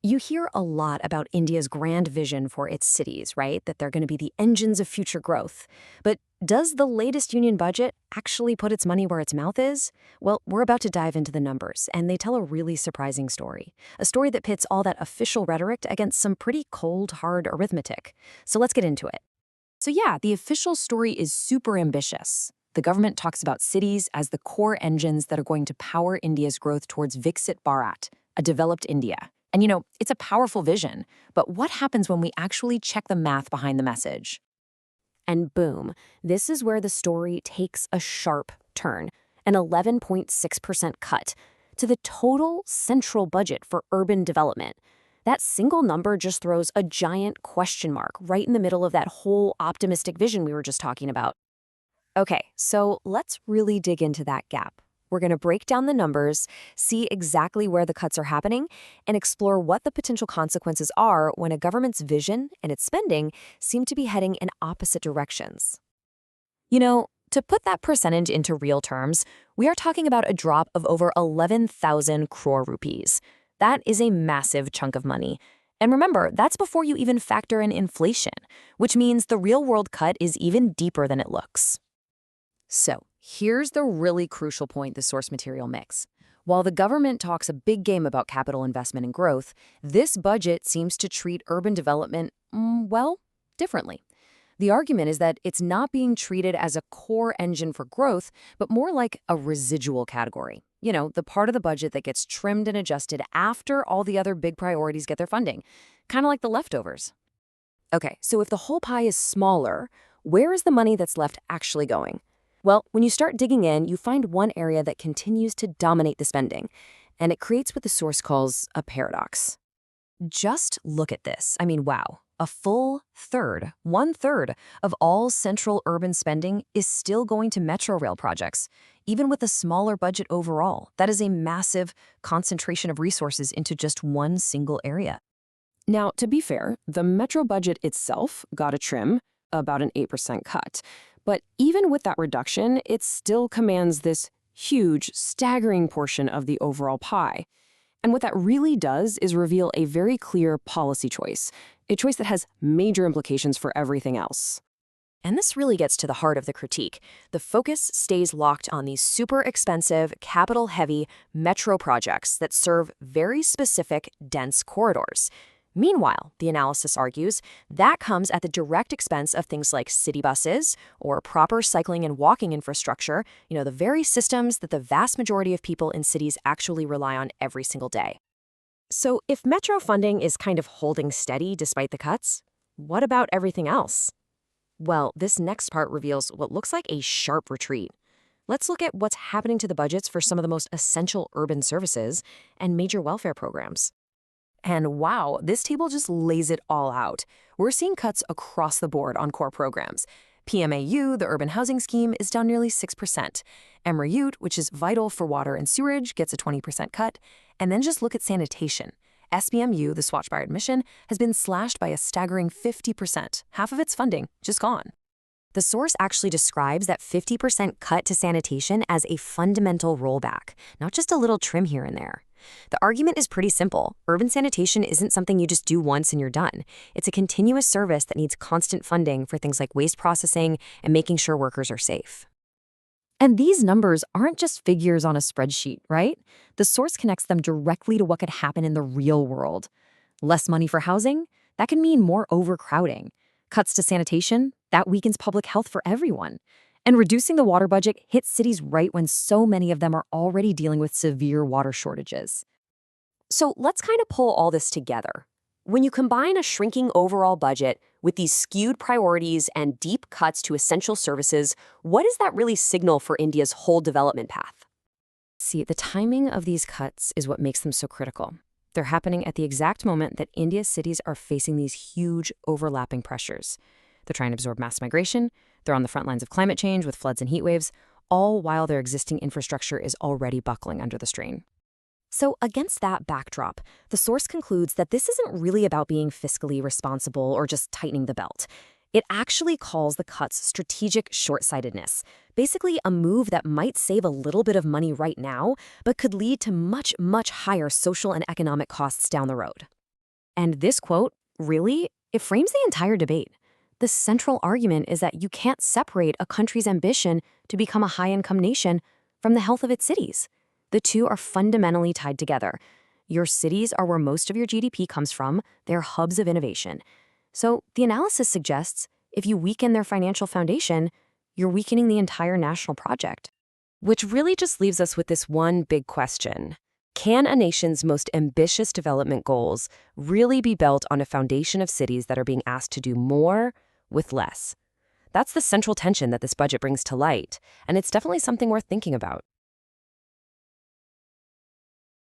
You hear a lot about India's grand vision for its cities, right? That they're going to be the engines of future growth. But does the latest union budget actually put its money where its mouth is? Well, we're about to dive into the numbers, and they tell a really surprising story. A story that pits all that official rhetoric against some pretty cold, hard arithmetic. So let's get into it. So yeah, the official story is super ambitious. The government talks about cities as the core engines that are going to power India's growth towards Viksit Bharat, a developed India. And it's a powerful vision, but what happens when we actually check the math behind the message? And boom, this is where the story takes a sharp turn, an 11.6% cut to the total central budget for urban development. That single number just throws a giant question mark right in the middle of that whole optimistic vision we were just talking about. Okay, so let's really dig into that gap. We're going to break down the numbers, see exactly where the cuts are happening, and explore what the potential consequences are when a government's vision and its spending seem to be heading in opposite directions. To put that percentage into real terms, we are talking about a drop of over 11,000 crore rupees. That is a massive chunk of money. And remember, that's before you even factor in inflation, which means the real-world cut is even deeper than it looks. So, here's the really crucial point the source material makes. While the government talks a big game about capital investment and growth, this budget seems to treat urban development, differently. The argument is that it's not being treated as a core engine for growth, but more like a residual category. The part of the budget that gets trimmed and adjusted after all the other big priorities get their funding. Kind of like the leftovers. Okay, so if the whole pie is smaller, where is the money that's left actually going? Well, when you start digging in, you find one area that continues to dominate the spending, and it creates what the source calls a paradox. Just look at this. Wow. A full third, 1/3 of all central urban spending is still going to metro rail projects, even with a smaller budget overall. That is a massive concentration of resources into just one single area. Now, to be fair, the metro budget itself got a trim, about an 8% cut. But even with that reduction, it still commands this huge, staggering portion of the overall pie. And what that really does is reveal a very clear policy choice, a choice that has major implications for everything else. And this really gets to the heart of the critique. The focus stays locked on these super expensive, capital-heavy metro projects that serve very specific, dense corridors. Meanwhile, the analysis argues, that comes at the direct expense of things like city buses or proper cycling and walking infrastructure, the very systems that the vast majority of people in cities actually rely on every single day. So if metro funding is kind of holding steady despite the cuts, what about everything else? Well, this next part reveals what looks like a sharp retreat. Let's look at what's happening to the budgets for some of the most essential urban services and major welfare programs. And wow, this table just lays it all out. We're seeing cuts across the board on core programs. PMAY, the urban housing scheme, is down nearly 6%. AMRUT, which is vital for water and sewerage, gets a 20% cut. And then just look at sanitation. SBMU, the Swachh by admission, has been slashed by a staggering 50%. Half of its funding just gone. The source actually describes that 50% cut to sanitation as a fundamental rollback, not just a little trim here and there. The argument is pretty simple. Urban sanitation isn't something you just do once and you're done. It's a continuous service that needs constant funding for things like waste processing and making sure workers are safe. And these numbers aren't just figures on a spreadsheet, right? The source connects them directly to what could happen in the real world. Less money for housing? That can mean more overcrowding. Cuts to sanitation? That weakens public health for everyone. And reducing the water budget hits cities right when so many of them are already dealing with severe water shortages. So let's kind of pull all this together. When you combine a shrinking overall budget with these skewed priorities and deep cuts to essential services, what does that really signal for India's whole development path? See, the timing of these cuts is what makes them so critical. They're happening at the exact moment that India's cities are facing these huge overlapping pressures. They're trying to absorb mass migration, they're on the front lines of climate change with floods and heat waves, all while their existing infrastructure is already buckling under the strain. So against that backdrop, the source concludes that this isn't really about being fiscally responsible or just tightening the belt. It actually calls the cuts strategic short-sightedness, basically a move that might save a little bit of money right now, but could lead to much, much higher social and economic costs down the road. And this quote, really, it frames the entire debate. The central argument is that you can't separate a country's ambition to become a high-income nation from the health of its cities. The two are fundamentally tied together. Your cities are where most of your GDP comes from. They're hubs of innovation. So the analysis suggests if you weaken their financial foundation, you're weakening the entire national project. Which really just leaves us with this one big question. Can a nation's most ambitious development goals really be built on a foundation of cities that are being asked to do more with less? That's the central tension that this budget brings to light, and it's definitely something worth thinking about.